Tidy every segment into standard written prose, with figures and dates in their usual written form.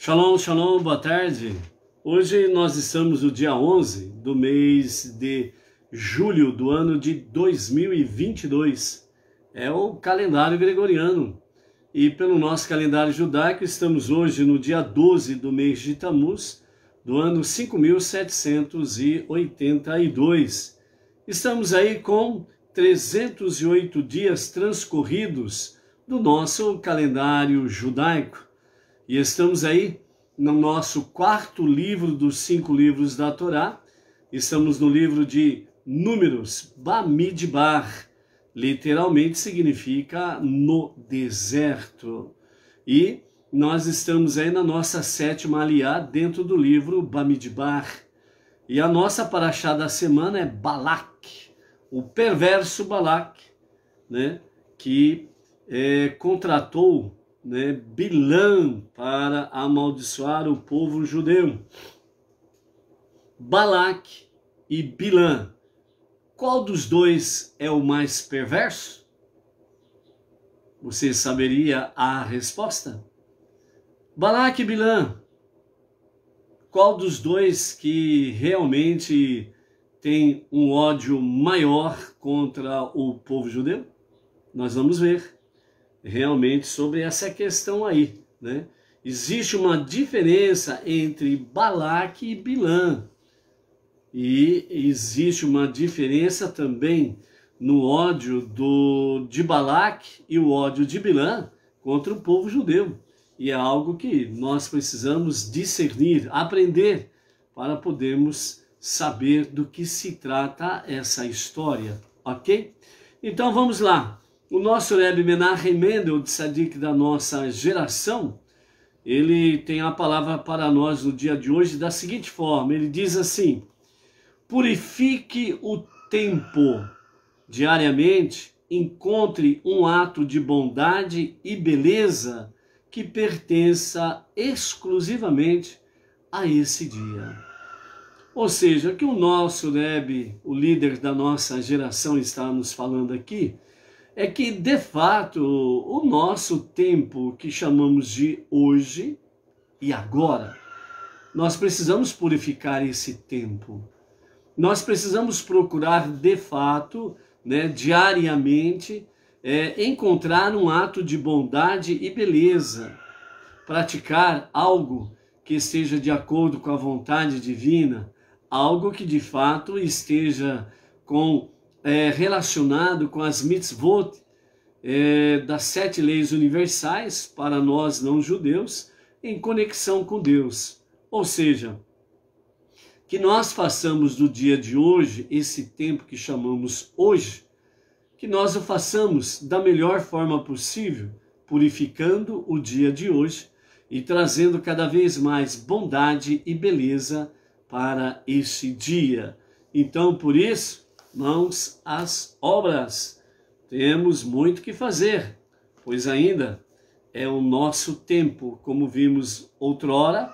Shalom, shalom, boa tarde. Hoje nós estamos no dia 11 do mês de julho do ano de 2022. É o calendário gregoriano. E pelo nosso calendário judaico estamos hoje no dia 12 do mês de Tammuz, do ano 5782. Estamos aí com 308 dias transcorridos do nosso calendário judaico. E estamos aí no nosso quarto livro dos 5 livros da Torá. Estamos no livro de Números, Bamidbar. Literalmente significa no deserto. E nós estamos aí na nossa 7ª aliá dentro do livro Bamidbar. E a nossa paraxá da semana é Balac, o perverso Balac, né, que contratou Bilã para amaldiçoar o povo judeu. Balac e Bilã, qual dos dois é o mais perverso? Você saberia a resposta? Balac e Bilã, qual dos dois que realmente tem um ódio maior contra o povo judeu? Nós vamos ver realmente sobre essa questão aí, né? Existe uma diferença entre Balac e Bilã. E existe uma diferença também no ódio de Balac e o ódio de Bilã contra o povo judeu. E é algo que nós precisamos discernir, aprender, para podermos saber do que se trata essa história, ok? Então vamos lá. O nosso Rebbe Menachem Mendel, tzadik da nossa geração, ele tem a palavra para nós no dia de hoje da seguinte forma. Ele diz assim: purifique o tempo diariamente, encontre um ato de bondade e beleza que pertença exclusivamente a esse dia. Ou seja, que o nosso Rebbe, o líder da nossa geração, está nos falando aqui, é que, de fato, o nosso tempo que chamamos de hoje e agora, nós precisamos purificar esse tempo. Nós precisamos procurar, de fato, diariamente, encontrar um ato de bondade e beleza, praticar algo que esteja de acordo com a vontade divina, algo que, de fato, esteja relacionado com as mitzvot das 7 leis universais para nós não-judeus, em conexão com Deus. Ou seja, que nós façamos do dia de hoje, esse tempo que chamamos hoje, que nós o façamos da melhor forma possível, purificando o dia de hoje e trazendo cada vez mais bondade e beleza para esse dia. Então, por isso, mãos às obras. Temos muito que fazer, pois ainda é o nosso tempo, como vimos outrora.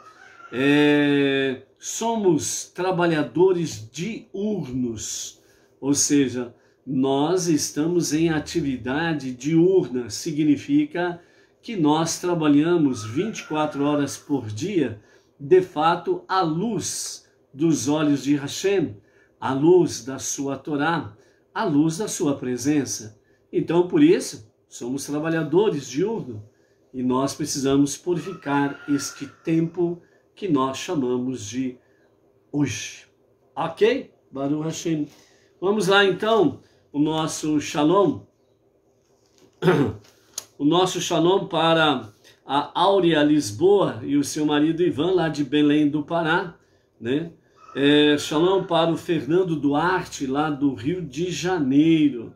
Somos trabalhadores diurnos, ou seja, nós estamos em atividade diurna, significa que nós trabalhamos 24 horas por dia, de fato, à luz dos olhos de Hashem, à luz da sua Torá, à luz da sua presença. Então, por isso, somos trabalhadores diurnos e nós precisamos purificar este tempo que nós chamamos de hoje. Ok? Baruch Hashem. Vamos lá, então, o nosso shalom. O nosso shalom para a Áurea Lisboa e o seu marido Ivan, lá de Belém do Pará, né? Shalom para o Fernando Duarte, lá do Rio de Janeiro.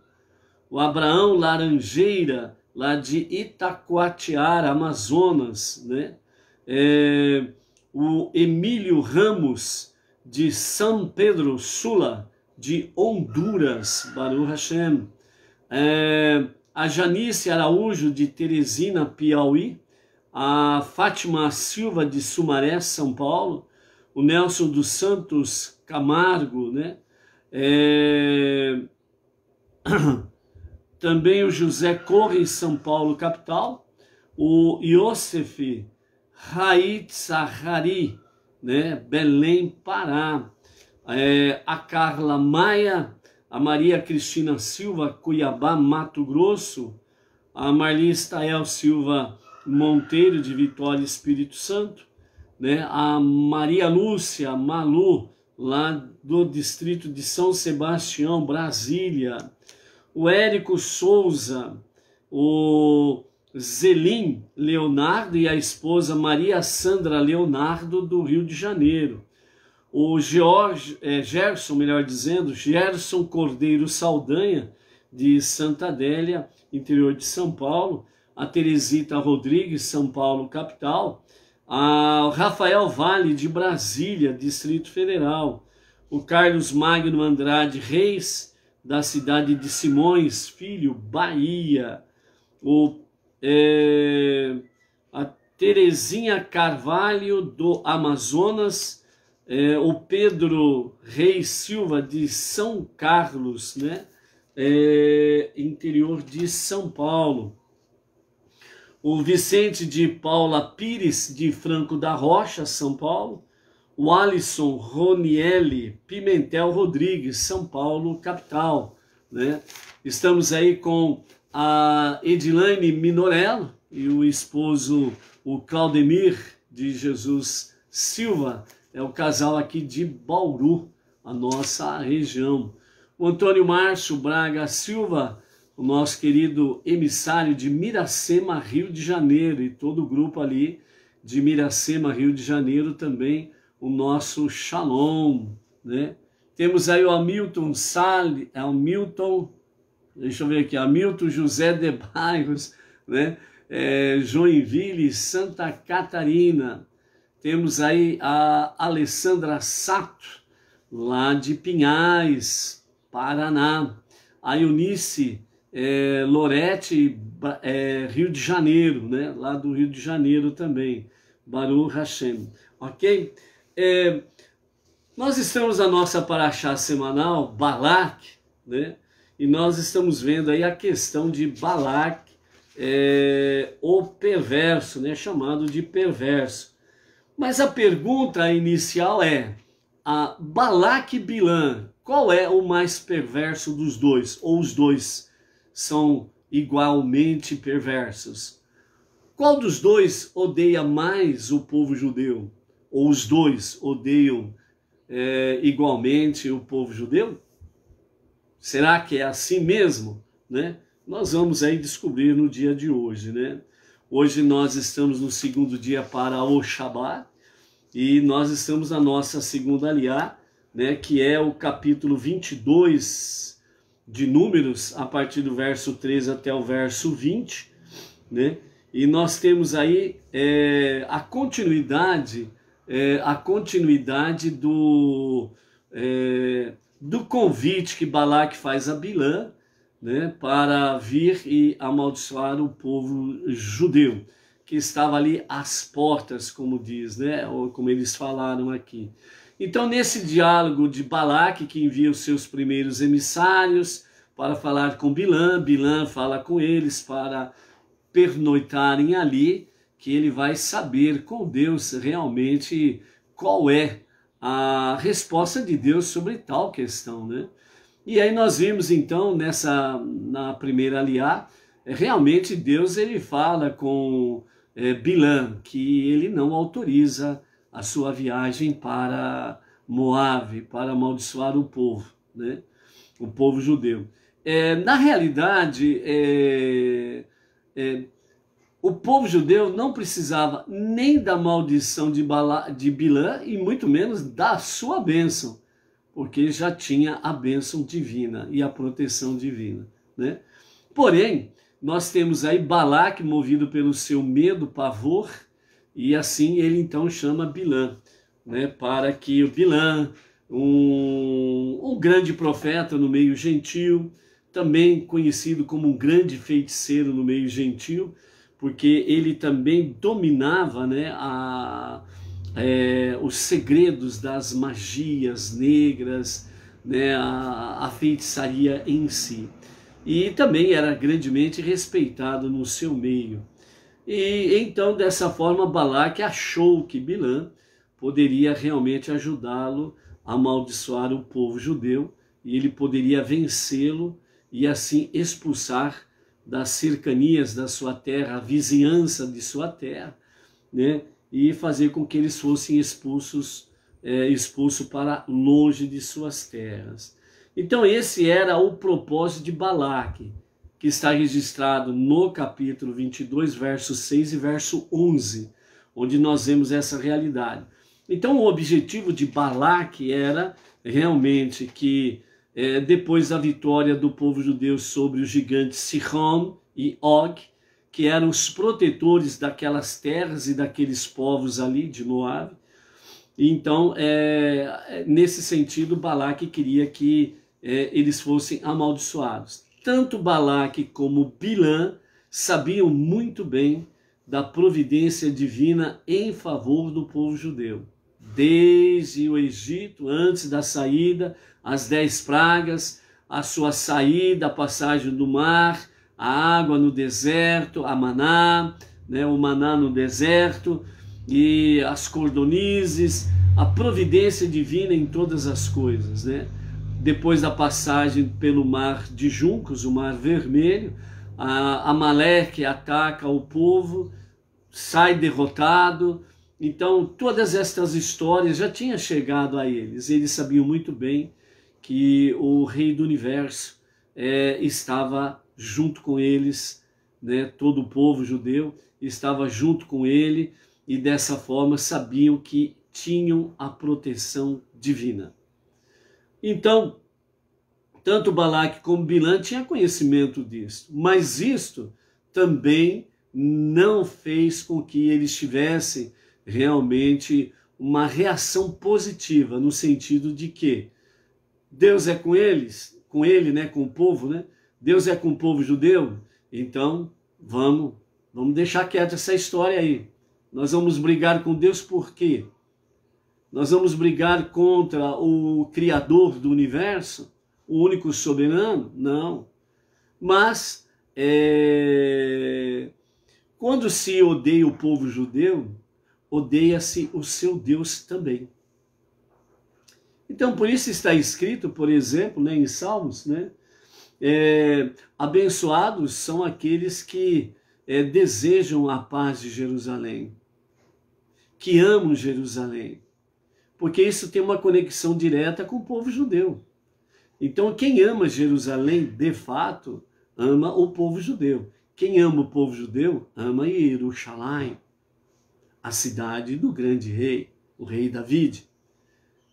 O Abraão Laranjeira, lá de Itacoatiara, Amazonas, né? O Emílio Ramos, de São Pedro Sula, de Honduras, Baruch Hashem. A Janice Araújo, de Teresina, Piauí. A Fátima Silva, de Sumaré, São Paulo. O Nelson dos Santos Camargo, né? Também o José Corre, São Paulo, capital. O Iosef Raitzahari, né? Belém, Pará. A Carla Maia, a Maria Cristina Silva, Cuiabá, Mato Grosso, a Marli Stael Silva Monteiro, de Vitória, Espírito Santo, né? A Maria Lúcia Malu, lá do distrito de São Sebastião, Brasília, o Érico Souza, o Zelim Leonardo e a esposa Maria Sandra Leonardo, do Rio de Janeiro, o Gerson, melhor dizendo, Gerson Cordeiro Saldanha, de Santa Adélia, interior de São Paulo, a Teresita Rodrigues, São Paulo, capital, o Rafael Vale, de Brasília, Distrito Federal, o Carlos Magno Andrade Reis, da cidade de Simões Filho, Bahia, a Terezinha Carvalho, do Amazonas, o Pedro Reis Silva, de São Carlos, né? Interior de São Paulo, o Vicente de Paula Pires, de Franco da Rocha, São Paulo, o Alisson Ronielli Pimentel Rodrigues, São Paulo, capital, né? Estamos aí com a Edilane Minorello e o esposo, o Claudemir de Jesus Silva, é o casal aqui de Bauru, a nossa região. O Antônio Márcio Braga Silva, o nosso querido emissário de Miracema, Rio de Janeiro, e todo o grupo ali de Miracema, Rio de Janeiro também, o nosso Shalom, né? Temos aí o Hamilton deixa eu ver aqui, Hamilton José de Bairros, né? Joinville, Santa Catarina. Temos aí a Alessandra Sato, lá de Pinhais, Paraná. A Eunice Lorete, Rio de Janeiro, né? Lá do Rio de Janeiro também, Baruch Hashem, ok? Nós estamos na nossa paraxá semanal, Balak, né? E nós estamos vendo aí a questão de Balak, o perverso, né? Chamado de perverso. Mas a pergunta inicial é, a Balak e Bilã, qual é o mais perverso dos dois? Ou os dois são igualmente perversos? Qual dos dois odeia mais o povo judeu? Ou os dois odeiam igualmente o povo judeu? Será que é assim mesmo, né? Nós vamos aí descobrir no dia de hoje, né? Hoje nós estamos no segundo dia para o Shabat e nós estamos na nossa segunda aliá, né? Que é o capítulo 22 de Números, a partir do verso 13 até o verso 20, né? E nós temos aí a continuidade do convite que Balaque faz a Bilã, né, para vir e amaldiçoar o povo judeu, que estava ali às portas, como diz, né, ou como eles falaram aqui. Então, nesse diálogo de Balaque, que envia os seus primeiros emissários para falar com Bilã, Bilã fala com eles para pernoitarem ali, que ele vai saber com Deus realmente qual é a resposta de Deus sobre tal questão, né? E aí nós vimos então na primeira aliá, realmente Deus ele fala com Bilã que ele não autoriza a sua viagem para Moabe, para amaldiçoar o povo, né? O povo judeu. Na realidade, o povo judeu não precisava nem da maldição de Bilã e muito menos da sua bênção, porque já tinha a bênção divina e a proteção divina, né? Porém, nós temos aí Balaque movido pelo seu medo, pavor, e assim ele então chama Bilã, né? Para que o Bilã, um grande profeta no meio gentil, também conhecido como um grande feiticeiro no meio gentil, porque ele também dominava, né, os segredos das magias negras, né, a feitiçaria em si. E também era grandemente respeitado no seu meio. E então, dessa forma, Balaque achou que Bilã poderia realmente ajudá-lo a amaldiçoar o povo judeu, e ele poderia vencê-lo e assim expulsar das cercanias da sua terra, a vizinhança de sua terra, né? E fazer com que eles fossem expulsos para longe de suas terras. Então esse era o propósito de Balaque, que está registrado no capítulo 22, verso 6 e verso 11, onde nós vemos essa realidade. Então o objetivo de Balaque era realmente que depois da vitória do povo judeu sobre os gigantes Sihon e Og, que eram os protetores daquelas terras e daqueles povos ali de Moabe, então nesse sentido Balaque queria que eles fossem amaldiçoados. Tanto Balaque como Bilã sabiam muito bem da providência divina em favor do povo judeu. Desde o Egito, antes da saída, as 10 pragas, a sua saída, a passagem do mar, a água no deserto, a maná, né, o maná no deserto, e as cordonizes, a providência divina em todas as coisas, né? Depois da passagem pelo mar de juncos, o mar vermelho, Amaleque ataca o povo, sai derrotado. Então todas estas histórias já tinham chegado a eles. Eles sabiam muito bem que o rei do universo estava junto com eles, né? Todo o povo judeu estava junto com ele, e dessa forma sabiam que tinham a proteção divina. Então, tanto Balaque como Bilã tinham conhecimento disso, mas isto também não fez com que eles tivessem realmente uma reação positiva, no sentido de que Deus é com eles, com ele, né, com o povo, né? Deus é com o povo judeu, então vamos deixar quieta essa história aí. Nós vamos brigar com Deus por quê? Nós vamos brigar contra o Criador do universo, o único soberano? Não. Mas, quando se odeia o povo judeu, odeia-se o seu Deus também. Então, por isso está escrito, por exemplo, né, em Salmos, né, abençoados são aqueles que desejam a paz de Jerusalém, que amam Jerusalém, porque isso tem uma conexão direta com o povo judeu. Então, quem ama Jerusalém, de fato, ama o povo judeu. Quem ama o povo judeu, ama Jerusalém, a cidade do grande rei, o rei David.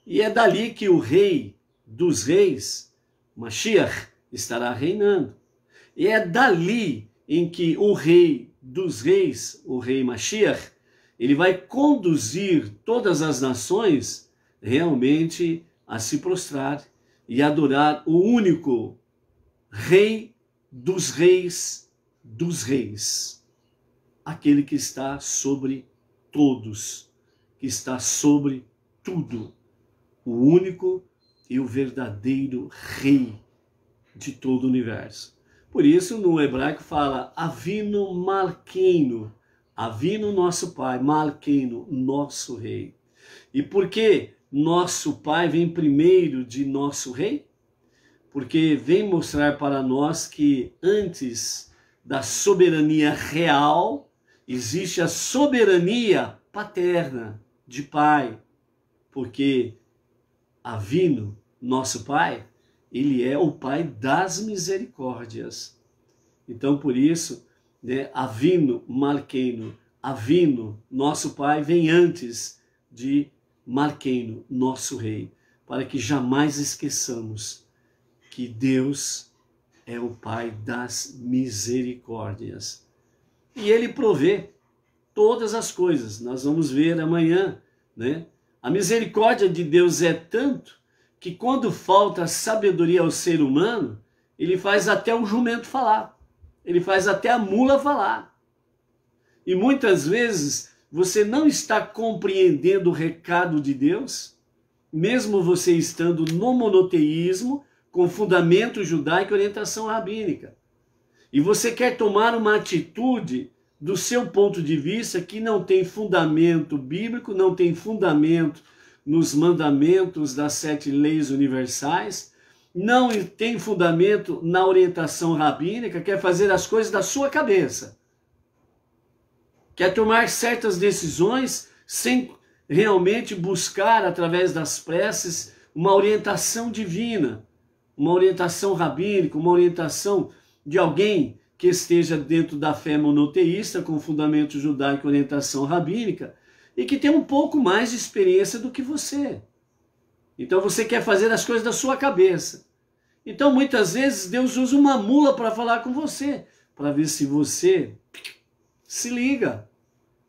E é dali que o rei dos reis, Mashiach, estará reinando. E é dali em que o rei dos reis, o rei Mashiach, ele vai conduzir todas as nações realmente a se prostrar e adorar o único rei dos reis, aquele que está sobre todos, que está sobre tudo, o único e o verdadeiro rei de todo o universo. Por isso no hebraico fala Avinu Malkeinu, Avinu nosso pai, Malkeinu, nosso rei. E por que nosso pai vem primeiro de nosso rei? Porque vem mostrar para nós que antes da soberania real, existe a soberania paterna, de pai. Porque Avinu, nosso pai, ele é o pai das misericórdias. Então, por isso, né, Avinu Malkeinu, Avinu, nosso pai, vem antes de Malkeinu, nosso rei, para que jamais esqueçamos que Deus é o pai das misericórdias. E ele provê todas as coisas. Nós vamos ver amanhã, né? A misericórdia de Deus é tanto que quando falta sabedoria ao ser humano, ele faz até o jumento falar. Ele faz até a mula falar. E muitas vezes você não está compreendendo o recado de Deus, mesmo você estando no monoteísmo, com fundamento judaico e orientação rabínica. E você quer tomar uma atitude do seu ponto de vista, que não tem fundamento bíblico, não tem fundamento nos mandamentos das 7 leis universais, não tem fundamento na orientação rabínica, quer fazer as coisas da sua cabeça, quer tomar certas decisões sem realmente buscar, através das preces, uma orientação divina, uma orientação rabínica, uma orientação de alguém que esteja dentro da fé monoteísta, com fundamento judaico e orientação rabínica, e que tem um pouco mais de experiência do que você. Então você quer fazer as coisas da sua cabeça. Então muitas vezes Deus usa uma mula para falar com você, para ver se você se liga,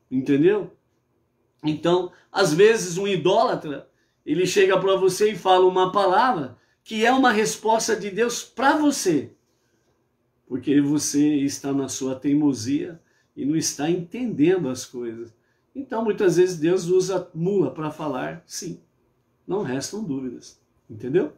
entendeu? Então, às vezes um idólatra, ele chega para você e fala uma palavra que é uma resposta de Deus para você, porque você está na sua teimosia e não está entendendo as coisas. Então, muitas vezes Deus usa mula para falar, sim, não restam dúvidas, entendeu?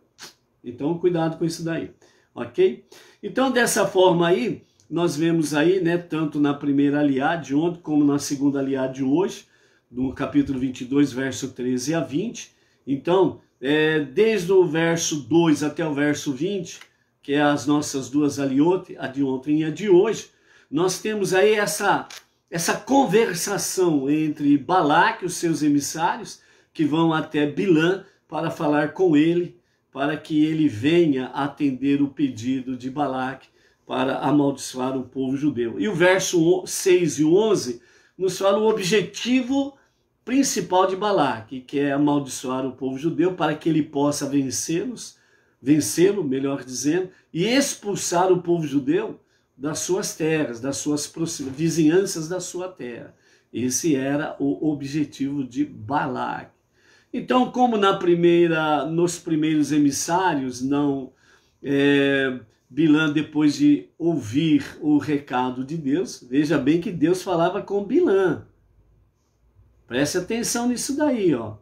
Então, cuidado com isso daí, ok? Então, dessa forma aí, nós vemos aí, né, tanto na primeira aliá de ontem, como na segunda aliá de hoje, no capítulo 22, verso 13 a 20. Então, desde o verso 2 até o verso 20, que é as nossas duas aliote, a de ontem e a de hoje, nós temos aí essa conversação entre Balaque e os seus emissários, que vão até Bilã para falar com ele, para que ele venha atender o pedido de Balaque para amaldiçoar o povo judeu. E o verso 6 e 11 nos fala o objetivo principal de Balaque, que é amaldiçoar o povo judeu para que ele possa vencê-lo, melhor dizendo, e expulsar o povo judeu das suas terras, das suas vizinhanças da sua terra. Esse era o objetivo de Balaque. Então, como nos primeiros emissários, Bilã, depois de ouvir o recado de Deus, veja bem que Deus falava com Bilã. Preste atenção nisso daí, ó.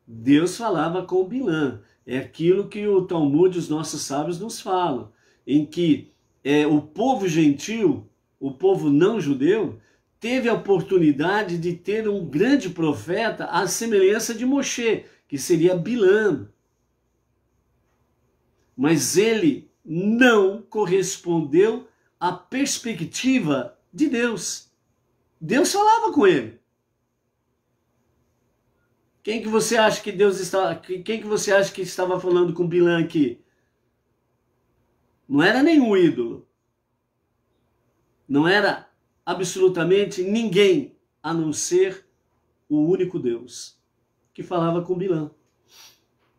Deus falava com Bilã. É aquilo que o Talmud, os nossos sábios nos falam, em que o povo gentil, o povo não judeu, teve a oportunidade de ter um grande profeta à semelhança de Moshe, que seria Bilã. Mas ele não correspondeu à perspectiva de Deus. Deus falava com ele. Quem que você acha que quem que você acha que estava falando com Bilã aqui? Não era nenhum ídolo. Não era absolutamente ninguém, a não ser o único Deus, que falava com Bilã.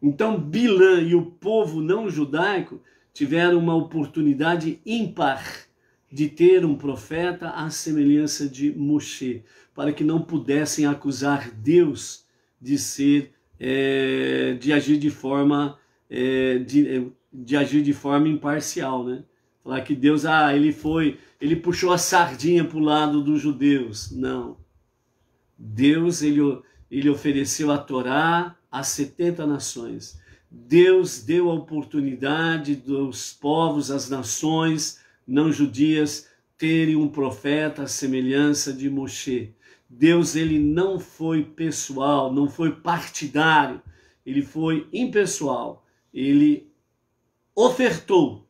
Então Bilã e o povo não judaico tiveram uma oportunidade ímpar de ter um profeta à semelhança de Moshe, para que não pudessem acusar Deus de agir de forma imparcial, né? Falar que Deus, ele puxou a sardinha para o lado dos judeus. Não. Deus, ele ofereceu a Torá às 70 nações. Deus deu a oportunidade dos povos, as nações não judias, terem um profeta à semelhança de Moshe. Deus, ele não foi pessoal, não foi partidário, ele foi impessoal. Ele ofertou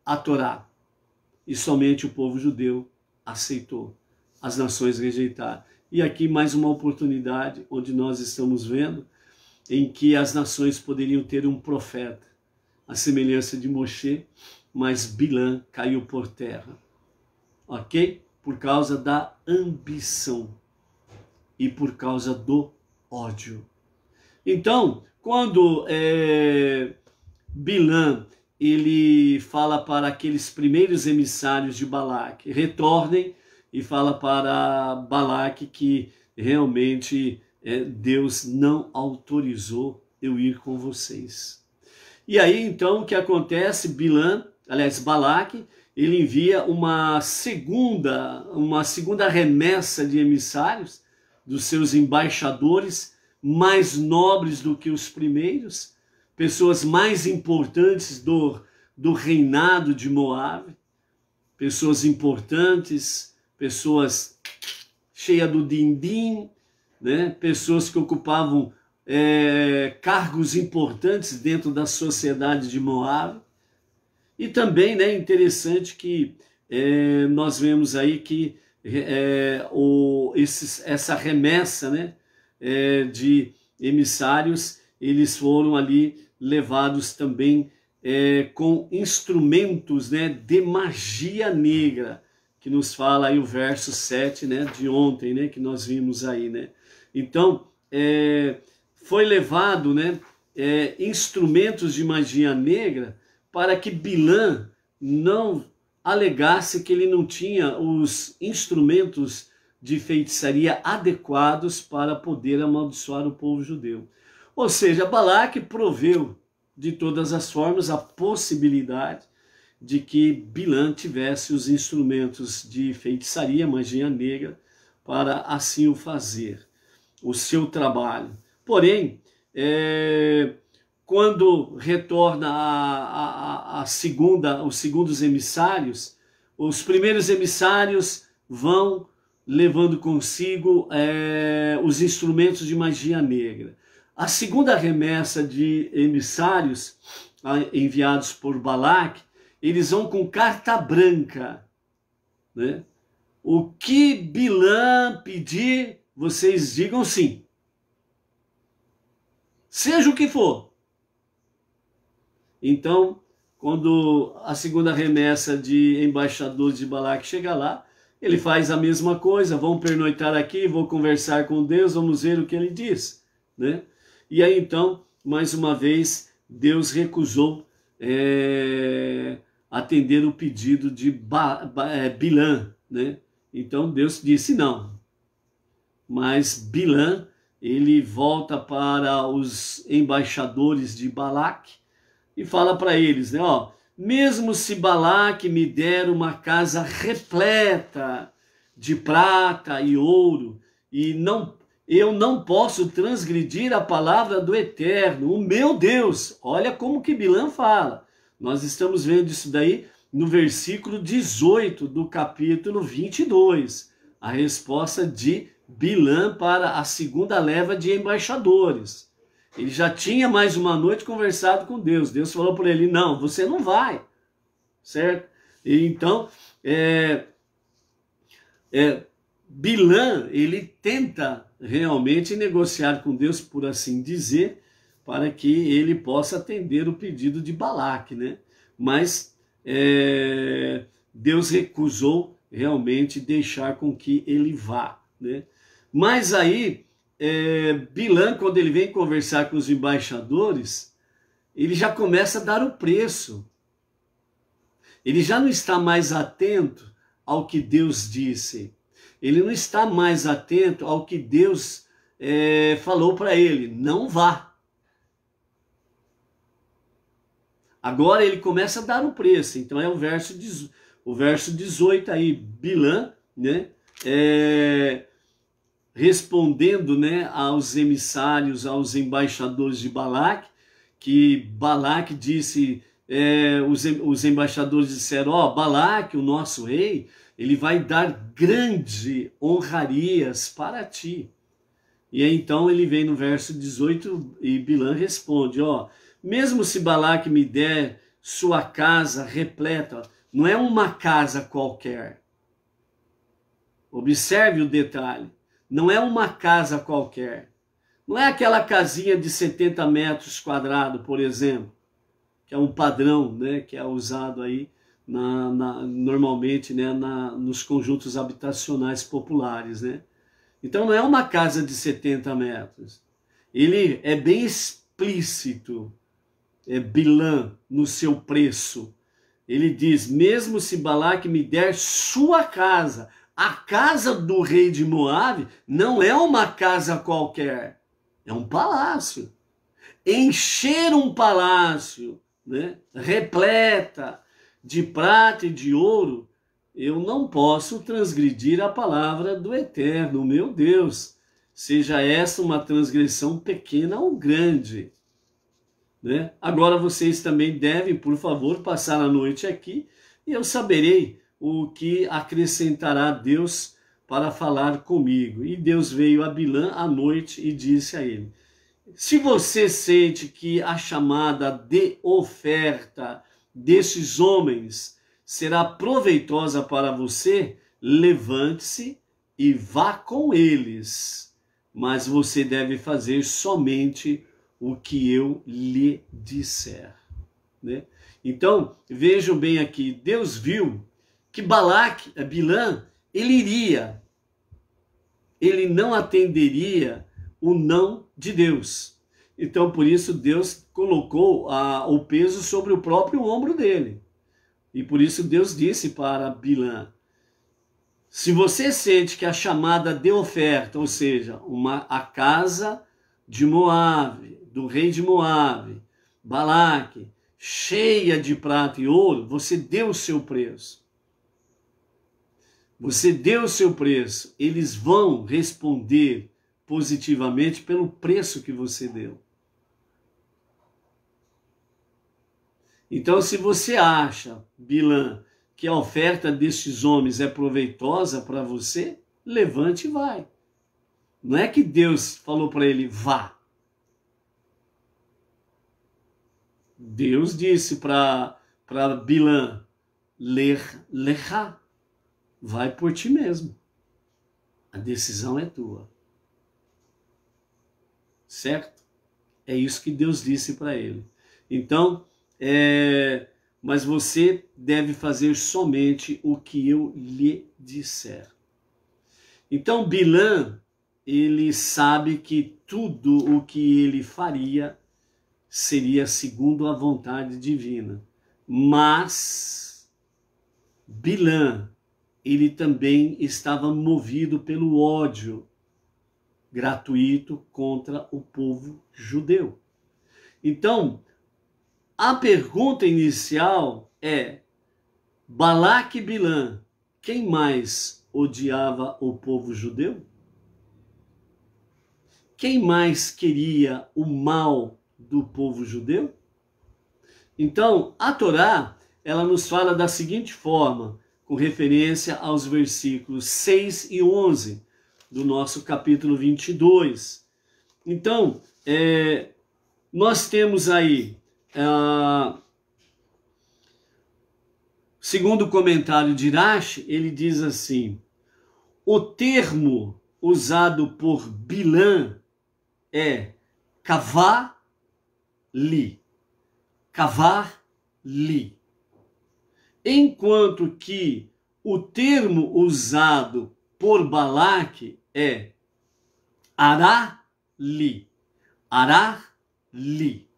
a Torá e somente o povo judeu aceitou. As nações rejeitaram. E aqui mais uma oportunidade onde nós estamos vendo em que as nações poderiam ter um profeta à semelhança de Moshe, mas Bilã caiu por terra. Ok? Por causa da ambição e por causa do ódio. Então, quando Bilã ele fala para aqueles primeiros emissários de Balaque, retornem, e fala para Balaque que realmente Deus não autorizou eu ir com vocês. E aí então o que acontece? Balaque, ele envia uma segunda remessa de emissários, dos seus embaixadores, mais nobres do que os primeiros, pessoas mais importantes do reinado de Moabe, pessoas importantes pessoas cheias do din-din, né? Pessoas que ocupavam cargos importantes dentro da sociedade de Moab. E também, né, interessante que nós vemos aí que essa remessa, né, de emissários, eles foram ali levados também com instrumentos, né, de magia negra, que nos fala aí o verso 7, né, de ontem, né, que nós vimos aí, né. Então, foi levado, né, instrumentos de magia negra para que Bilã não alegasse que ele não tinha os instrumentos de feitiçaria adequados para poder amaldiçoar o povo judeu. Ou seja, Balaque proveu de todas as formas a possibilidade de que Bilã tivesse os instrumentos de feitiçaria, magia negra, para assim o fazer, o seu trabalho. Porém, quando retorna os segundos emissários, os primeiros emissários vão levando consigo os instrumentos de magia negra. A segunda remessa de emissários enviados por Balaque, eles vão com carta branca, né? O que Bilã pedir, vocês digam sim. Seja o que for. Então, quando a segunda remessa de embaixadores de Balaque chega lá, ele faz a mesma coisa, vão pernoitar aqui, vou conversar com Deus, vamos ver o que ele diz, né? E aí então, mais uma vez, Deus recusou atender o pedido de Bilã, né? Então Deus disse não. Mas Bilã, ele volta para os embaixadores de Balaque e fala para eles, né, ó, mesmo se Balaque me der uma casa repleta de prata e ouro, eu não posso transgredir a palavra do Eterno, o meu Deus. Olha como que Bilã fala. Nós estamos vendo isso daí no versículo 18 do capítulo 22. A resposta de Bilã para a segunda leva de embaixadores. Ele já tinha mais uma noite conversado com Deus. Deus falou para ele, não, você não vai. Certo? E então, Bilã, ele tenta realmente negociar com Deus, por assim dizer, para que ele possa atender o pedido de Balaque, né? Mas Deus recusou realmente deixar com que ele vá, né? Mas aí, Bilã, quando ele vem conversar com os embaixadores, ele já começa a dar o preço. Ele já não está mais atento ao que Deus disse. Ele não está mais atento ao que Deus falou para ele, não vá. Agora ele começa a dar o preço. Então é o verso 18 aí, Bilã, né, respondendo, né, aos emissários, aos embaixadores de Balaque, que Balaque disse, os embaixadores disseram, ó, Balaque, o nosso rei, ele vai dar grande honrarias para ti. E aí então ele vem no verso 18 e Bilã responde, ó, mesmo se Balaque me der sua casa repleta, não é uma casa qualquer. Observe o detalhe, não é uma casa qualquer. Não é aquela casinha de 70 metros quadrados, por exemplo, que é um padrão, né, que é usado aí normalmente, né, nos conjuntos habitacionais populares, né? Então não é uma casa de 70 metros. Ele é bem explícito, Bilã, no seu preço. Ele diz, mesmo se Balaque me der sua casa, a casa do rei de Moabe não é uma casa qualquer, é um palácio. Encher um palácio, né, repleta de prata e de ouro, eu não posso transgredir a palavra do Eterno, meu Deus. Seja essa uma transgressão pequena ou grande, né? Agora vocês também devem, por favor, passar a noite aqui e eu saberei o que acrescentará Deus para falar comigo. E Deus veio a Bilã à noite e disse a ele: se você sente que a chamada de oferta desses homens será proveitosa para você, levante-se e vá com eles, mas você deve fazer somente o que eu lhe disser. Né? Então, vejam bem aqui, Deus viu que Bilã, ele não atenderia o não de Deus. Então, por isso, Deus colocou o peso sobre o próprio ombro dele. E por isso Deus disse para Bilã: se você sente que a chamada de oferta, ou seja, a casa de Moabe, do rei de Moabe, Balaque, cheia de prata e ouro, você deu o seu preço. Você deu o seu preço. Eles vão responder positivamente pelo preço que você deu. Então, se você acha, Bilã, que a oferta destes homens é proveitosa para você, levante e vai. Não é que Deus falou para ele, vá. Deus disse para Bilã, lechá, vai por ti mesmo. A decisão é tua. Certo? É isso que Deus disse para ele. Então, mas você deve fazer somente o que eu lhe disser. Então, Bilã, ele sabe que tudo o que ele faria seria segundo a vontade divina. Mas Bilã, ele também estava movido pelo ódio gratuito contra o povo judeu. Então, a pergunta inicial é: Balaque e Bilã, quem mais odiava o povo judeu? Quem mais queria o mal do povo judeu? Então, a Torá, ela nos fala da seguinte forma, com referência aos versículos 6 e 11 do nosso capítulo 22. Então, nós temos aí, segundo o comentário de Irache, ele diz assim: o termo usado por Bilã é kavar-li, kavar-li. Enquanto que o termo usado por Balaque é ará-li, ará-li.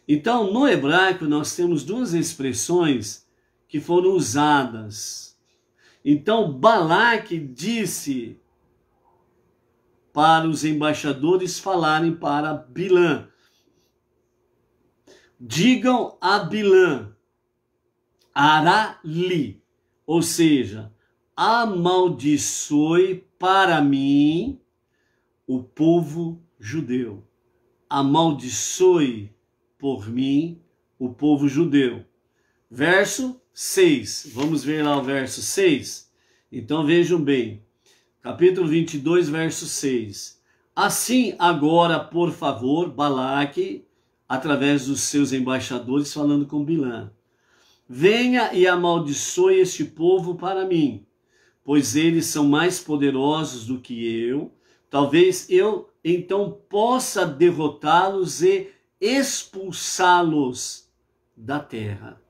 Então, no hebraico, nós temos duas expressões que foram usadas. Então, Balaque disse para os embaixadores falarem para Bilã: digam a Bilã, ará-li, ou seja, amaldiçoe para mim o povo judeu. Amaldiçoe por mim o povo judeu. Verso 6. Vamos ver lá o verso 6? Então vejam bem. Capítulo 22, verso 6. Assim agora, por favor, Balaque, através dos seus embaixadores, falando com Bilã: venha e amaldiçoe este povo para mim, pois eles são mais poderosos do que eu. Talvez eu então possa derrotá-los e expulsá-los da terra.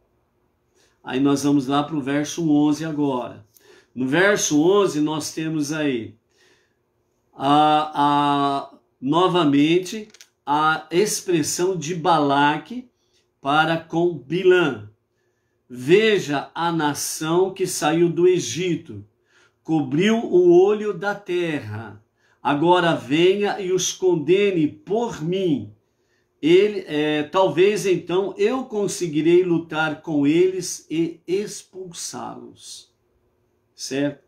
Aí nós vamos lá para o verso 11 agora. No verso 11 nós temos aí novamente a expressão de Balaque para com Bilã. Veja a nação que saiu do Egito, cobriu o olho da terra. Agora venha e os condene por mim. Talvez então eu conseguirei lutar com eles e expulsá-los. Certo?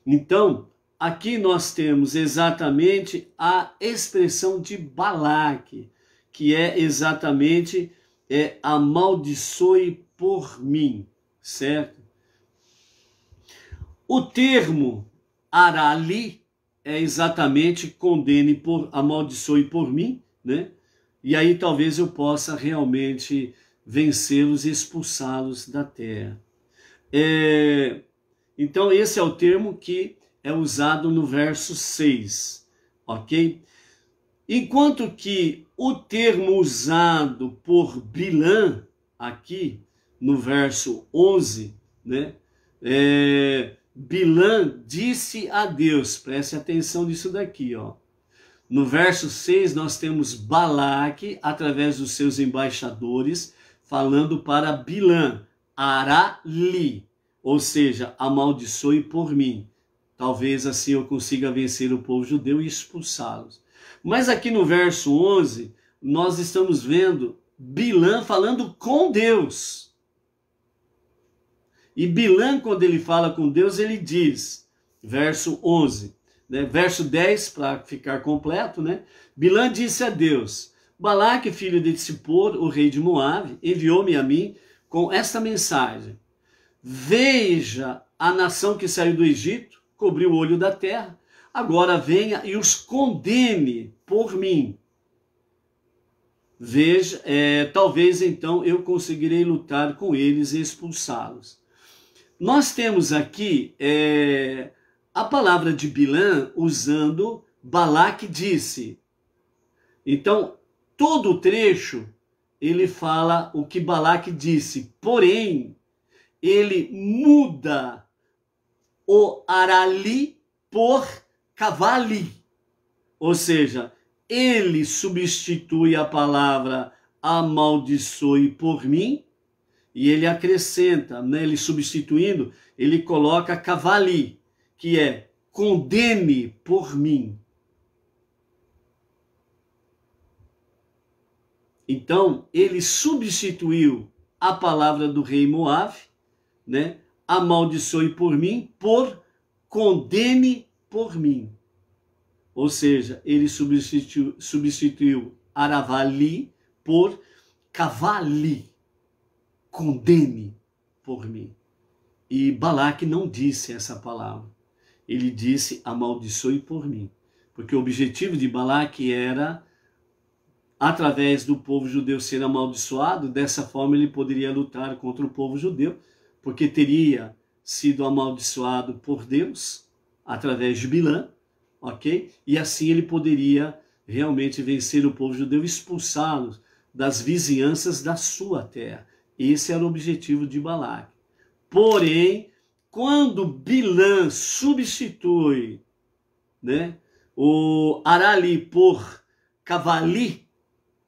Então, aqui nós temos exatamente a expressão de Balaque, que é exatamente amaldiçoe por mim, certo? O termo arali é exatamente condene por, amaldiçoe por mim, né? E aí talvez eu possa realmente vencê-los e expulsá-los da terra. Então esse é o termo que é usado no verso 6, ok? Enquanto que o termo usado por Bilã, aqui no verso 11, né? Bilã disse a Deus, preste atenção nisso daqui, ó. No verso 6 nós temos Balaque, através dos seus embaixadores, falando para Bilã, Arali, ou seja, amaldiçoe por mim. Talvez assim eu consiga vencer o povo judeu e expulsá-los. Mas aqui no verso 11, nós estamos vendo Bilã falando com Deus. E Bilã, quando ele fala com Deus, ele diz, verso 11, né? Verso 10, para ficar completo, né? Bilã disse a Deus, Balaque, filho de Tsippor, o rei de Moabe, enviou-me a mim com esta mensagem. Veja a nação que saiu do Egito, cobriu o olho da terra, agora venha e os condene por mim. Veja, talvez então eu conseguirei lutar com eles e expulsá-los. Nós temos aqui a palavra de Bilã usando Balaque disse. Então, todo o trecho, ele fala o que Balaque disse. Porém, ele muda o arali por cavali. Ou seja, ele substitui a palavra amaldiçoe por mim, e ele acrescenta, né, ele substituindo, ele coloca cavali, que é condene por mim. Então, ele substituiu a palavra do rei Moabe, né, amaldiçoe por mim, por condene por mim. Ou seja, ele substituiu aravali por cavali. Condene por mim. E Balaque não disse essa palavra. Ele disse amaldiçoe por mim. Porque o objetivo de Balaque era, através do povo judeu ser amaldiçoado, dessa forma ele poderia lutar contra o povo judeu, porque teria sido amaldiçoado por Deus, através de Bilã, ok? E assim ele poderia realmente vencer o povo judeu e expulsá-los das vizinhanças da sua terra. Esse era o objetivo de Balaque. Porém, quando Bilã substitui, né, o arali por cavali,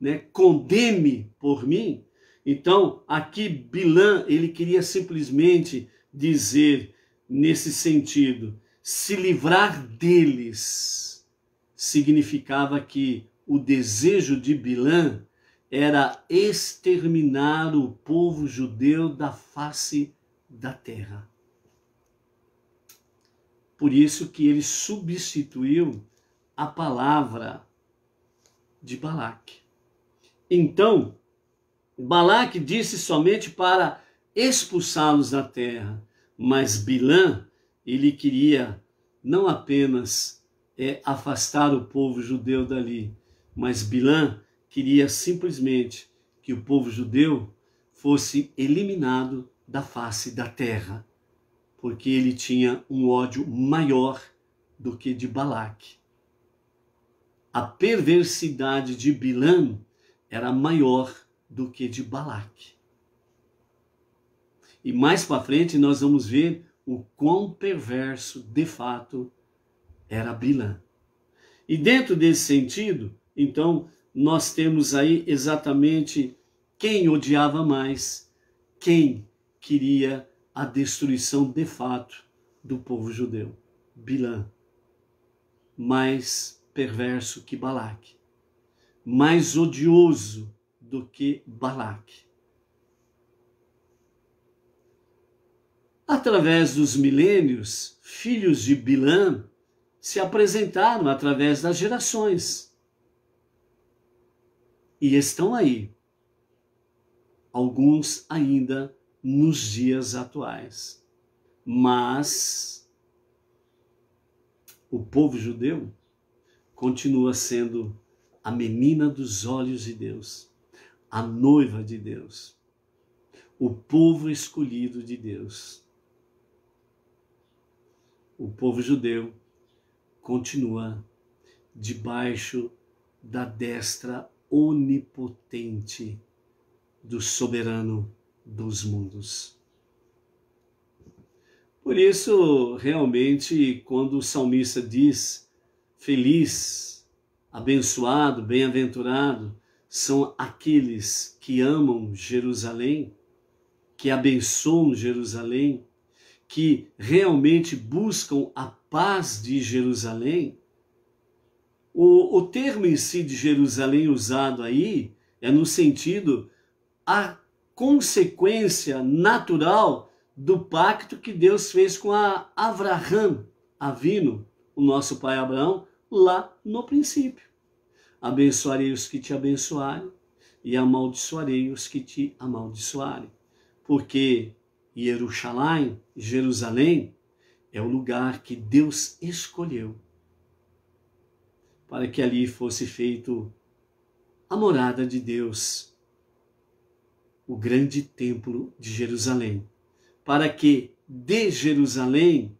né, condene por mim, então aqui Bilã ele queria simplesmente dizer nesse sentido, se livrar deles, significava que o desejo de Bilã era exterminar o povo judeu da face da terra. Por isso que ele substituiu a palavra de Balaque. Então, Balaque disse somente para expulsá-los da terra, mas Bilã, ele queria não apenas afastar o povo judeu dali, mas Bilã queria simplesmente que o povo judeu fosse eliminado da face da terra, porque ele tinha um ódio maior do que de Balaque. A perversidade de Bilã era maior do que de Balaque. E mais para frente nós vamos ver o quão perverso de fato era Bilã. E dentro desse sentido, então, nós temos aí exatamente quem odiava mais, quem queria a destruição de fato do povo judeu. Bilã, mais perverso que Balaque, mais odioso do que Balaque. Através dos milênios, filhos de Bilã se apresentaram através das gerações. E estão aí, alguns ainda nos dias atuais. Mas o povo judeu continua sendo a menina dos olhos de Deus, a noiva de Deus, o povo escolhido de Deus. O povo judeu continua debaixo da destra onipotente do soberano dos mundos. Por isso, realmente, quando o salmista diz feliz, abençoado, bem-aventurado, são aqueles que amam Jerusalém, que abençoam Jerusalém, que realmente buscam a paz de Jerusalém. O termo em si de Jerusalém usado aí é no sentido a consequência natural do pacto que Deus fez com Avraham, Avino, o nosso pai Abraão, lá no princípio. Abençoarei os que te abençoarem e amaldiçoarei os que te amaldiçoarem. Porque Jerusalém, é o lugar que Deus escolheu para que ali fosse feito a morada de Deus, o grande templo de Jerusalém, para que de Jerusalém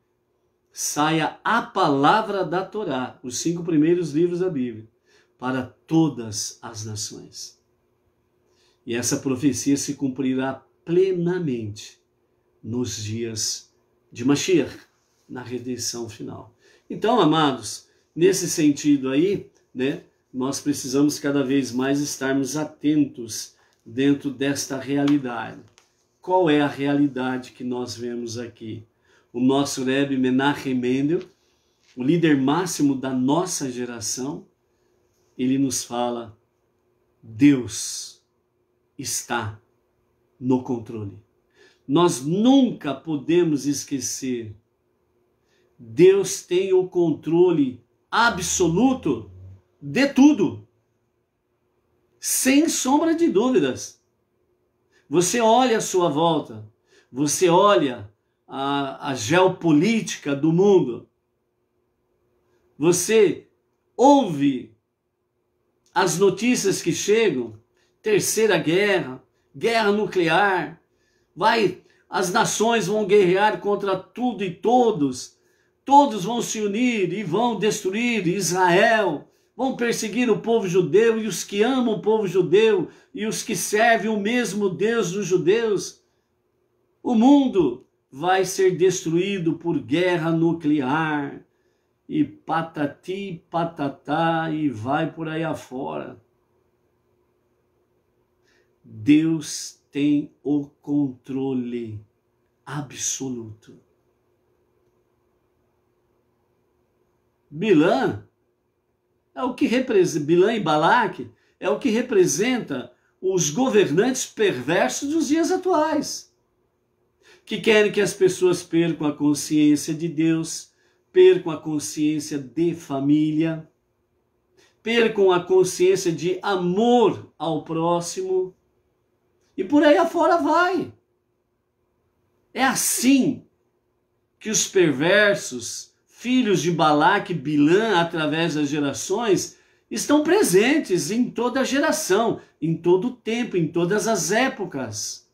saia a palavra da Torá, os 5 primeiros livros da Bíblia, para todas as nações. E essa profecia se cumprirá plenamente nos dias de Mashiach, na redenção final. Então, amados, nesse sentido aí, né, nós precisamos cada vez mais estarmos atentos dentro desta realidade. Qual é a realidade que nós vemos aqui? O nosso Rebbe Menachem Mendel, o líder máximo da nossa geração, ele nos fala: Deus está no controle. Nós nunca podemos esquecer, Deus tem o controle absoluto de tudo, sem sombra de dúvidas. Você olha à sua volta, você olha a geopolítica do mundo, você ouve as notícias que chegam, terceira guerra, guerra nuclear, as nações vão guerrear contra tudo e todos vão se unir e vão destruir Israel, vão perseguir o povo judeu e os que amam o povo judeu e os que servem o mesmo Deus dos judeus. O mundo vai ser destruído por guerra nuclear e patati patatá e vai por aí afora. Deus tem o controle absoluto. Bilã é o que representa, Bilã e Balaque é o que representa os governantes perversos dos dias atuais, que querem que as pessoas percam a consciência de Deus, percam a consciência de família, percam a consciência de amor ao próximo, e por aí afora vai. É assim que os perversos, filhos de Balaque e Bilã, através das gerações, estão presentes em toda geração, em todo o tempo, em todas as épocas.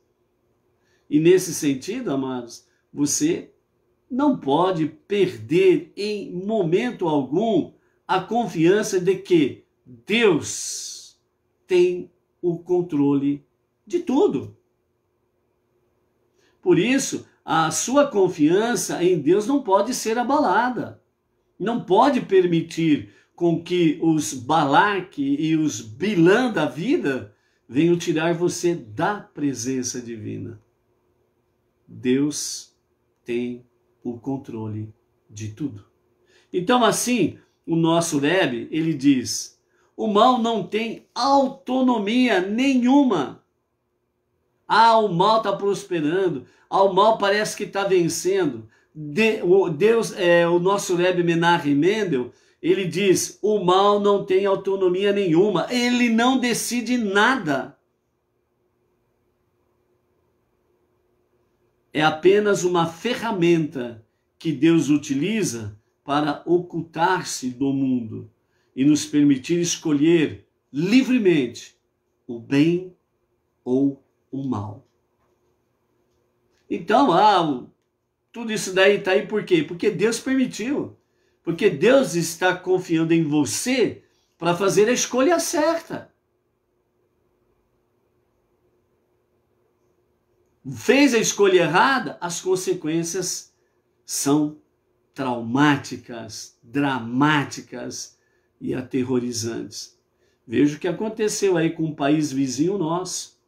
E nesse sentido, amados, você não pode perder em momento algum a confiança de que Deus tem o controle de tudo. Por isso, a sua confiança em Deus não pode ser abalada. Não pode permitir com que os Balaque e os Bilã da vida venham tirar você da presença divina. Deus tem o controle de tudo. Então, assim, o nosso Rebbe, ele diz: o mal não tem autonomia nenhuma. O mal está prosperando, o mal parece que está vencendo. O nosso Rebbe Menachem Mendel, ele diz: o mal não tem autonomia nenhuma, ele não decide nada. É apenas uma ferramenta que Deus utiliza para ocultar-se do mundo e nos permitir escolher livremente o bem ou o mal. Então, tudo isso daí está aí por quê? Porque Deus permitiu. Porque Deus está confiando em você para fazer a escolha certa. Fez a escolha errada, as consequências são traumáticas, dramáticas e aterrorizantes. Veja o que aconteceu aí com um país vizinho nosso,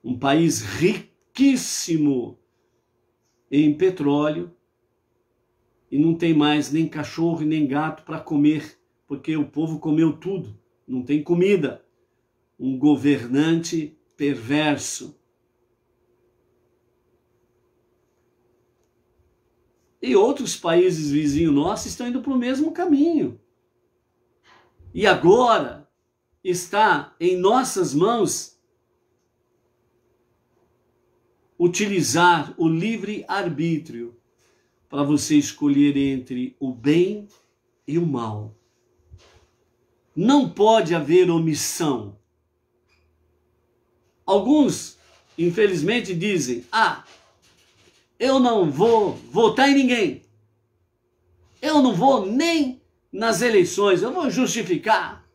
um país riquíssimo em petróleo, e não tem mais nem cachorro nem gato para comer, porque o povo comeu tudo, não tem comida. Um governante perverso. E outros países vizinhos nossos estão indo para o mesmo caminho. E agora está em nossas mãos utilizar o livre-arbítrio para você escolher entre o bem e o mal. Não pode haver omissão. Alguns, infelizmente, dizem: eu não vou votar em ninguém. Eu não vou nem nas eleições, eu vou justificar.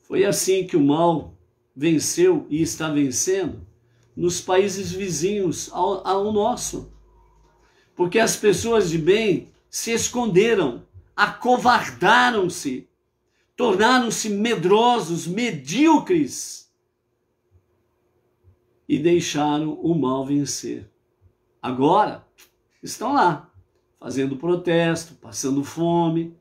Foi assim que o mal venceu e está vencendo nos países vizinhos ao nosso. Porque as pessoas de bem se esconderam, acovardaram-se, tornaram-se medrosos, medíocres e deixaram o mal vencer. Agora estão lá, fazendo protesto, passando fome,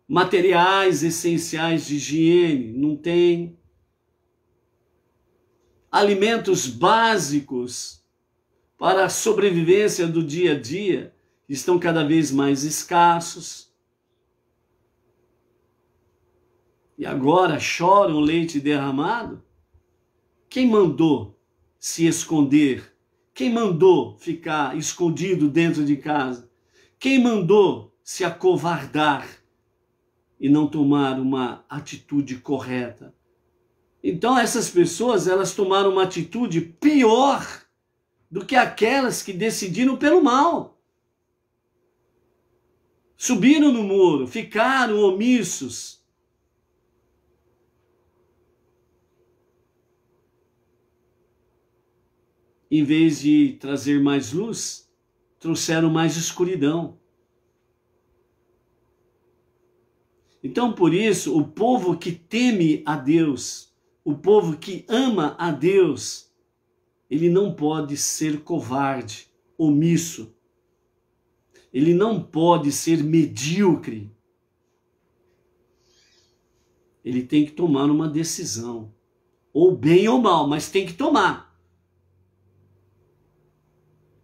materiais essenciais de higiene não tem, alimentos básicos para a sobrevivência do dia a dia estão cada vez mais escassos. E agora choram leite derramado? Quem mandou se esconder? Quem mandou ficar escondido dentro de casa? Quem mandou se acovardar e não tomar uma atitude correta? Então essas pessoas, elas tomaram uma atitude pior do que aquelas que decidiram pelo mal. Subiram no muro, ficaram omissos. Em vez de trazer mais luz, trouxeram mais escuridão. Então, por isso, o povo que teme a Deus, o povo que ama a Deus, ele não pode ser covarde, omisso. Ele não pode ser medíocre. Ele tem que tomar uma decisão, ou bem ou mal, mas tem que tomar.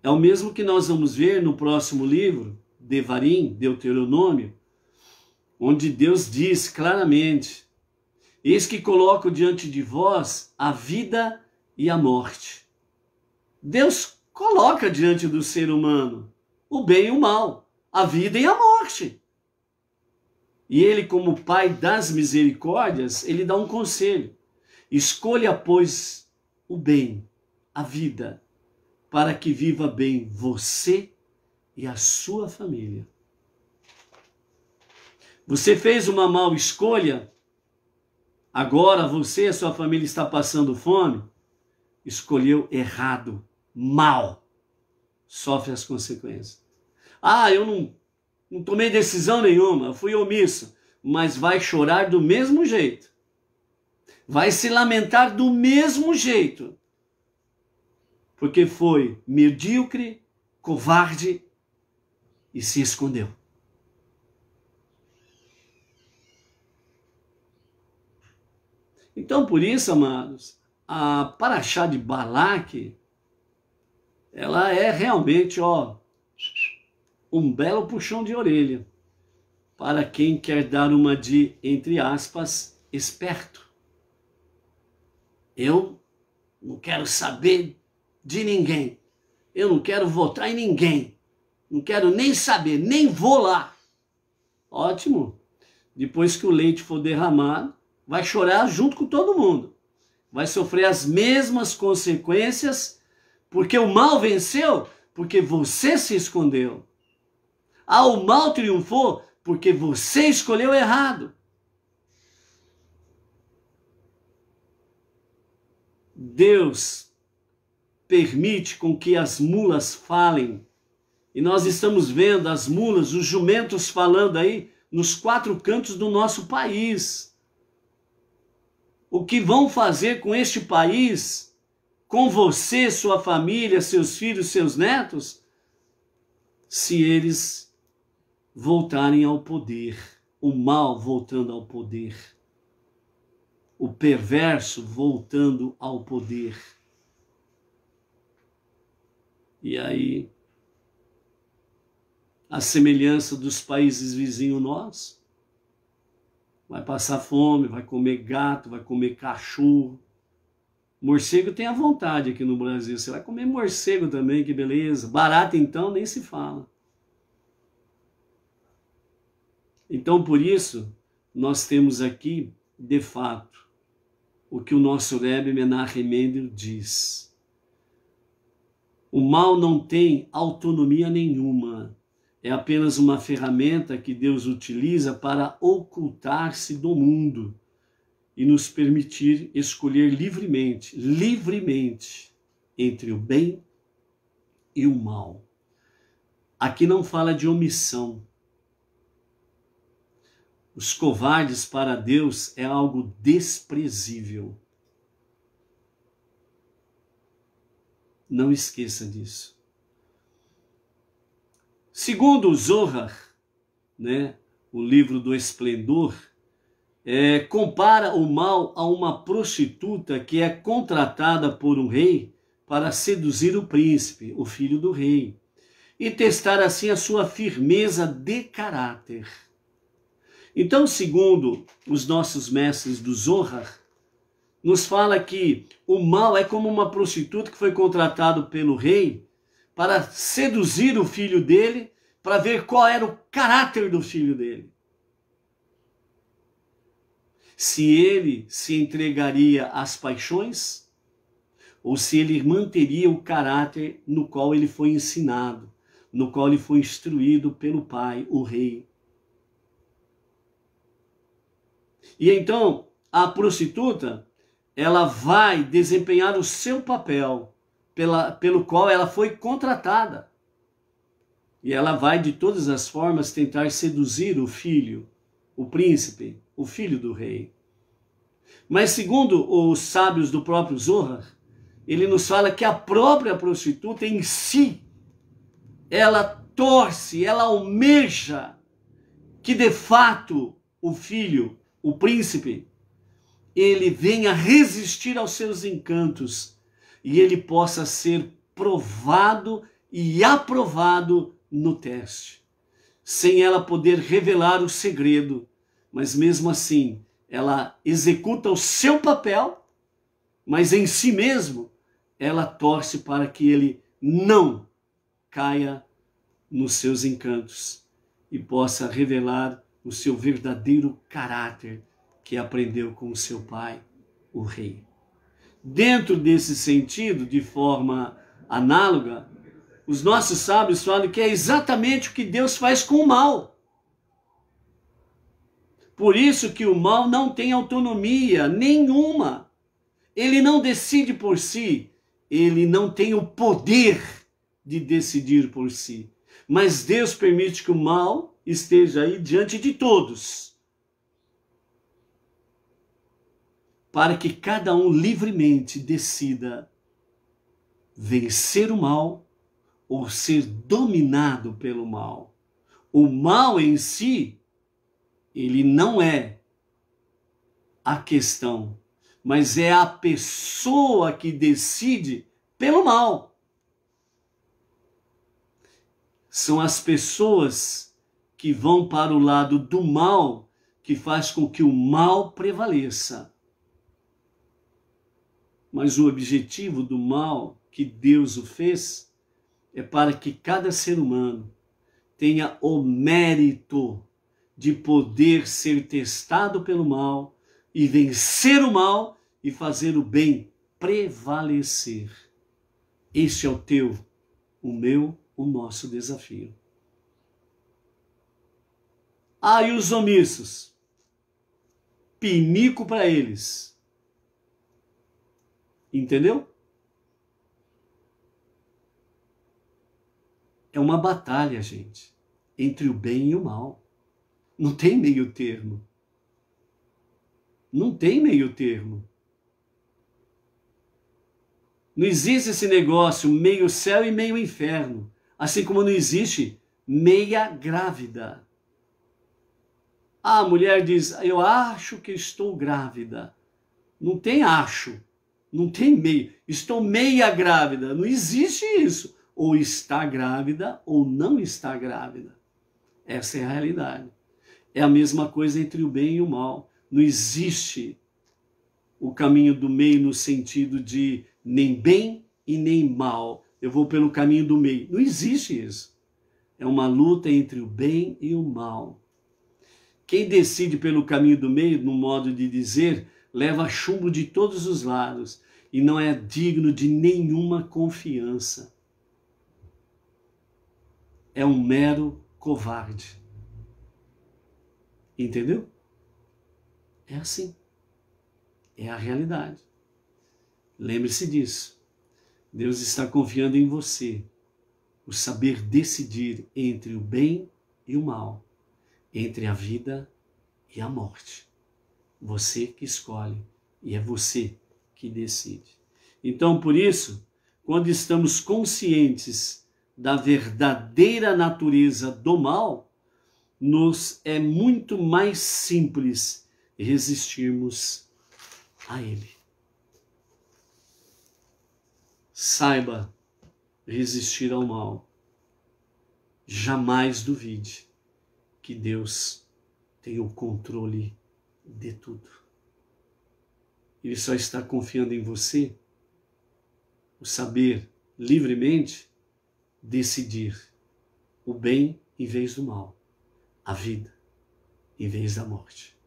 É o mesmo que nós vamos ver no próximo livro, Devarim, Deuteronômio, onde Deus diz claramente: eis que coloco diante de vós a vida e a morte. Deus coloca diante do ser humano o bem e o mal, a vida e a morte. E ele, como Pai das misericórdias, ele dá um conselho: escolha, pois, o bem, a vida, para que viva bem você e a sua família. Você fez uma mal escolha, agora você e a sua família está passando fome, escolheu errado, mal, sofre as consequências. Eu não tomei decisão nenhuma, eu fui omisso, mas vai chorar do mesmo jeito, vai se lamentar do mesmo jeito, porque foi medíocre, covarde e se escondeu. Então, por isso, amados, a Parashá de Balaque, ela é realmente, um belo puxão de orelha para quem quer dar uma de, entre aspas, esperto. Eu não quero saber de ninguém. Eu não quero votar em ninguém. Não quero nem saber, nem vou lá. Ótimo. Depois que o leite for derramado, vai chorar junto com todo mundo. Vai sofrer as mesmas consequências, porque o mal venceu, porque você se escondeu. Ah, o mal triunfou, porque você escolheu errado. Deus permite com que as mulas falem. E nós estamos vendo as mulas, os jumentos falando aí nos 4 cantos do nosso país. O que vão fazer com este país, com você, sua família, seus filhos, seus netos, se eles voltarem ao poder, o mal voltando ao poder, o perverso voltando ao poder. E aí, a semelhança dos países vizinhos nossos, vai passar fome, vai comer gato, vai comer cachorro. Morcego tem à vontade aqui no Brasil, você vai comer morcego também, que beleza. Barata então nem se fala. Então por isso, nós temos aqui, de fato, o que o nosso Rebbe Menachem Mendel diz. O mal não tem autonomia nenhuma. É apenas uma ferramenta que Deus utiliza para ocultar-se do mundo e nos permitir escolher livremente, entre o bem e o mal. Aqui não fala de omissão. Os covardes para Deus é algo desprezível. Não esqueça disso. Segundo o Zohar, o livro do Esplendor, compara o mal a uma prostituta que é contratada por um rei para seduzir o príncipe, o filho do rei, e testar assim a sua firmeza de caráter. Então, segundo os nossos mestres do Zohar, nos fala que o mal é como uma prostituta que foi contratada pelo rei para seduzir o filho dele, para ver qual era o caráter do filho dele. Se ele se entregaria às paixões, ou se ele manteria o caráter no qual ele foi ensinado, no qual ele foi instruído pelo pai, o rei. E então, a prostituta, ela vai desempenhar o seu papel, pelo qual ela foi contratada. E ela vai, de todas as formas, tentar seduzir o filho, o príncipe, o filho do rei. Mas, segundo os sábios do próprio Zohar, ele nos fala que a própria prostituta em si, ela torce, ela almeja que, de fato, o filho, o príncipe, ele venha resistir aos seus encantos e ele possa ser provado e aprovado no teste, sem ela poder revelar o segredo, mas mesmo assim ela executa o seu papel, mas em si mesmo ela torce para que ele não caia nos seus encantos e possa revelar o seu verdadeiro caráter que aprendeu com o seu pai, o rei. Dentro desse sentido, de forma análoga, os nossos sábios falam que é exatamente o que Deus faz com o mal. Por isso que o mal não tem autonomia nenhuma. Ele não decide por si, ele não tem o poder de decidir por si. Mas Deus permite que o mal esteja aí diante de todos, para que cada um livremente decida vencer o mal ou ser dominado pelo mal. O mal em si, ele não é a questão, mas é a pessoa que decide pelo mal. São as pessoas que vão para o lado do mal que faz com que o mal prevaleça. Mas o objetivo do mal que Deus o fez é para que cada ser humano tenha o mérito de poder ser testado pelo mal e vencer o mal e fazer o bem prevalecer. Este é o teu, o meu, o nosso desafio. E os omissos? Pinico para eles. Entendeu? É uma batalha, gente, entre o bem e o mal. Não tem meio termo. Não tem meio termo. Não existe esse negócio meio céu e meio inferno. Assim como não existe meia grávida. A mulher diz, eu acho que estou grávida. Não tem acho. Não tem meio. Estou meia grávida. Não existe isso. Ou está grávida ou não está grávida. Essa é a realidade. É a mesma coisa entre o bem e o mal. Não existe o caminho do meio no sentido de nem bem e nem mal. Eu vou pelo caminho do meio. Não existe isso. É uma luta entre o bem e o mal. Quem decide pelo caminho do meio, no modo de dizer, leva chumbo de todos os lados e não é digno de nenhuma confiança. É um mero covarde. Entendeu? É assim. É a realidade. Lembre-se disso. Deus está confiando em você o saber decidir entre o bem e o mal, entre a vida e a morte. Você que escolhe e é você que decide. Então, por isso, quando estamos conscientes da verdadeira natureza do mal, nos é muito mais simples resistirmos a ele. Saiba resistir ao mal. Jamais duvide que Deus tem o controle de tudo. Ele só está confiando em você o saber livremente decidir o bem em vez do mal, a vida em vez da morte.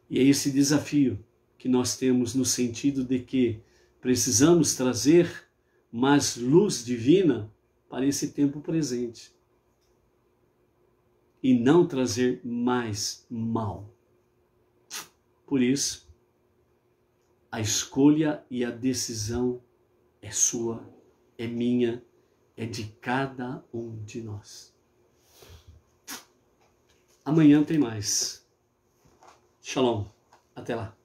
E é esse desafio que nós temos no sentido de que precisamos trazer mais luz divina para esse tempo presente e não trazer mais mal. Por isso, a escolha e a decisão é sua, é minha, é de cada um de nós. Amanhã tem mais. Shalom. Até lá.